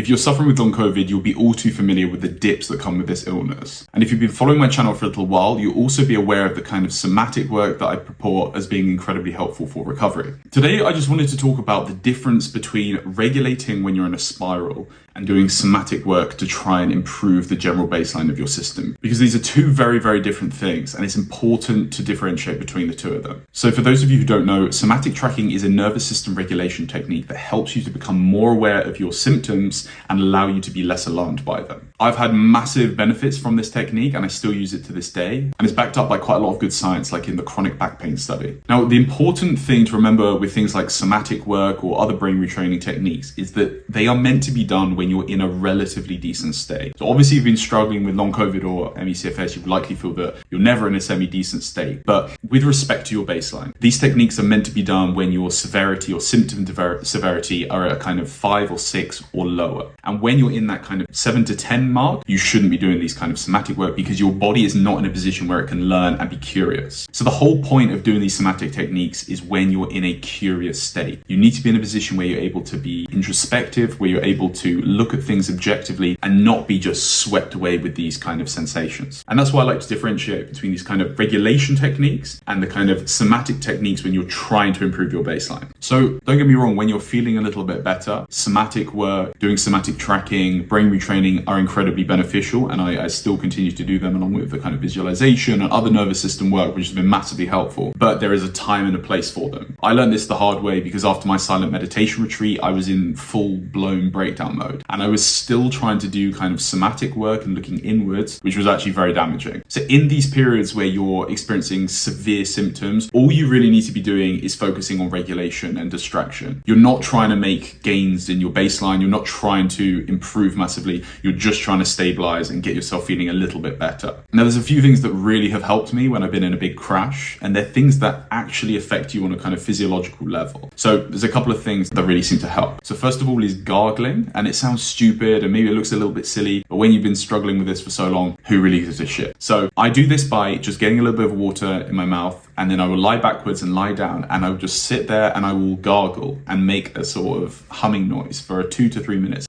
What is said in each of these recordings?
If you're suffering with long COVID, you'll be all too familiar with the dips that come with this illness. And if you've been following my channel for a little while, you'll also be aware of the kind of somatic work that I purport as being incredibly helpful for recovery. Today, I just wanted to talk about the difference between regulating when you're in a spiral and doing somatic work to try and improve the general baseline of your system. Because these are two very, very different things, and it's important to differentiate between the two of them. So for those of you who don't know, somatic tracking is a nervous system regulation technique that helps you to become more aware of your symptoms and allow you to be less alarmed by them. I've had massive benefits from this technique, and I still use it to this day, and it's backed up by quite a lot of good science, like in the chronic back pain study. Now, the important thing to remember with things like somatic work or other brain retraining techniques is that they are meant to be done when you're in a relatively decent state. So obviously, if you've been struggling with long COVID or ME/CFS, you likely feel that you're never in a semi-decent state. But with respect to your baseline, these techniques are meant to be done when your severity or symptom severity are at a kind of 5 or 6 or lower. And when you're in that kind of 7 to 10 mark, you shouldn't be doing these kind of somatic work because your body is not in a position where it can learn and be curious. So the whole point of doing these somatic techniques is when you're in a curious state. You need to be in a position where you're able to be introspective, where you're able to look at things objectively and not be just swept away with these kind of sensations. And that's why I like to differentiate between these kind of regulation techniques and the kind of somatic techniques when you're trying to improve your baseline. So don't get me wrong, when you're feeling a little bit better, somatic work, doing somatic tracking, brain retraining are incredibly beneficial, and I still continue to do them along with the kind of visualization and other nervous system work, which has been massively helpful. But there is a time and a place for them. I learned this the hard way because after my silent meditation retreat, I was in full-blown breakdown mode, and I was still trying to do kind of somatic work and looking inwards, which was actually very damaging. So in these periods where you're experiencing severe symptoms, all you really need to be doing is focusing on regulation and distraction. You're not trying to make gains in your baseline. You're not trying to improve massively. You're just trying to stabilize and get yourself feeling a little bit better. Now, there's a few things that really have helped me when I've been in a big crash, and they're things that actually affect you on a kind of physiological level. So there's a couple of things that really seem to help. So first of all is gargling, and it sounds stupid and maybe it looks a little bit silly, but when you've been struggling with this for so long, who really gives a shit? So I do this by just getting a little bit of water in my mouth, and then I will lie backwards and lie down, and I will just sit there and I will gargle and make a sort of humming noise for 2 to 3 minutes.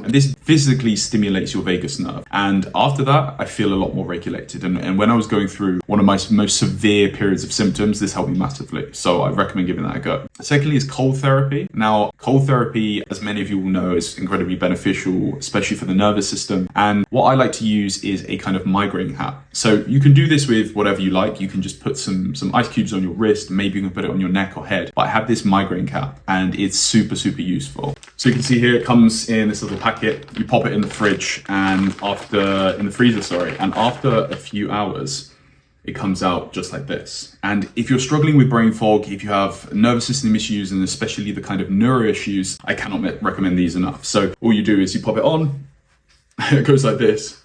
And this physically stimulates your vagus nerve. And after that, I feel a lot more regulated. And when I was going through one of my most severe periods of symptoms, this helped me massively. So I recommend giving that a go. Secondly is cold therapy. Now, cold therapy, as many of you will know, is incredibly beneficial, especially for the nervous system. And what I like to use is a kind of migraine hat. So you can do this with whatever you like. You can just put some ice cubes on your wrist. Maybe you can put it on your neck or head. But I have this migraine cap, and it's super, super useful. So you can see here, it comes in this little packet. You pop it in the fridge, and in the freezer, and after a few hours, it comes out just like this. And if you're struggling with brain fog, if you have nervous system issues, and especially the kind of neuro issues, I cannot recommend these enough. So all you do is you pop it on, it goes like this,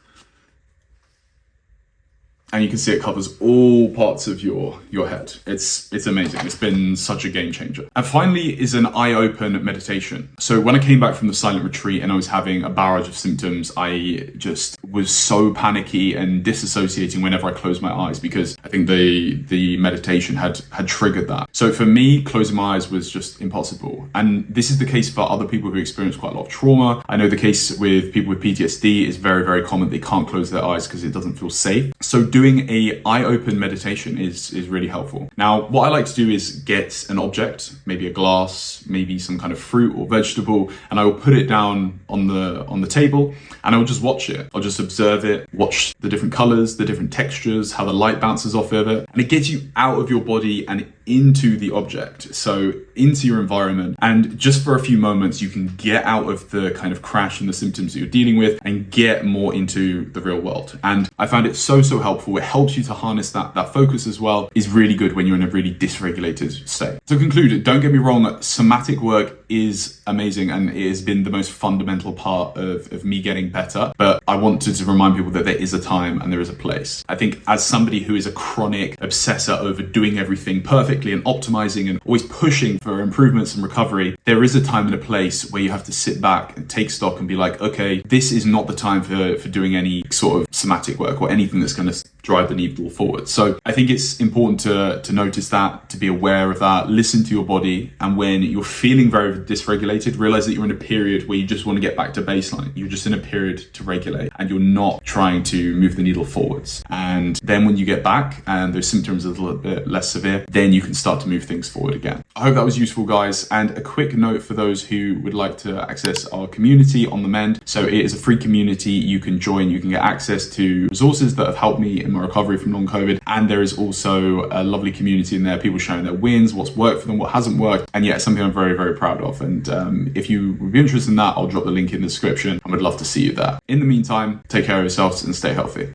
and you can see it covers all parts of your head. It's amazing. It's been such a game changer. And finally is an eye open meditation. So when I came back from the silent retreat and I was having a barrage of symptoms, I just was so panicky and disassociating whenever I closed my eyes, because I think the meditation had triggered that. So for me, closing my eyes was just impossible. And this is the case for other people who experience quite a lot of trauma. I know the case with people with PTSD is very, very common. They can't close their eyes because it doesn't feel safe. So doing a eye open meditation is really helpful. Now, what I like to do is get an object, maybe a glass, maybe some kind of fruit or vegetable, and I will put it down on the table, and I will just watch it. I'll just observe it, watch the different colors, the different textures, how the light bounces off of it, and it gets you out of your body and into the object, so into your environment. And just for a few moments, you can get out of the kind of crash and the symptoms that you're dealing with and get more into the real world. And I found it so helpful. It helps you to harness that focus as well. Is really good when you're in a really dysregulated state. To conclude, don't get me wrong, somatic work is amazing, and it has been the most fundamental part of me getting better. But I wanted to remind people that there is a time and there is a place. I think as somebody who is a chronic obsessor over doing everything perfectly and optimizing and always pushing for improvements and recovery, there is a time and a place where you have to sit back and take stock and be like, okay, this is not the time for doing any sort of somatic work or anything that's going to drive the needle forward. So I think it's important to notice that, to be aware of that, listen to your body. And when you're feeling very dysregulated, realize that you're in a period where you just want to get back to baseline. You're just in a period to regulate and you're not trying to move the needle forwards. And then when you get back and those symptoms are a little bit less severe, then you can start to move things forward again. I hope that was useful, guys. And a quick note for those who would like to access our community On The Mend. So it is a free community you can join. You can get access to resources that have helped me in my recovery from long COVID. And there is also a lovely community in there, people sharing their wins, what's worked for them, what hasn't worked. And yeah, it's something I'm very, very proud of. And if you would be interested in that, I'll drop the link in the description and would love to see you there. In the meantime, take care of yourselves and stay healthy.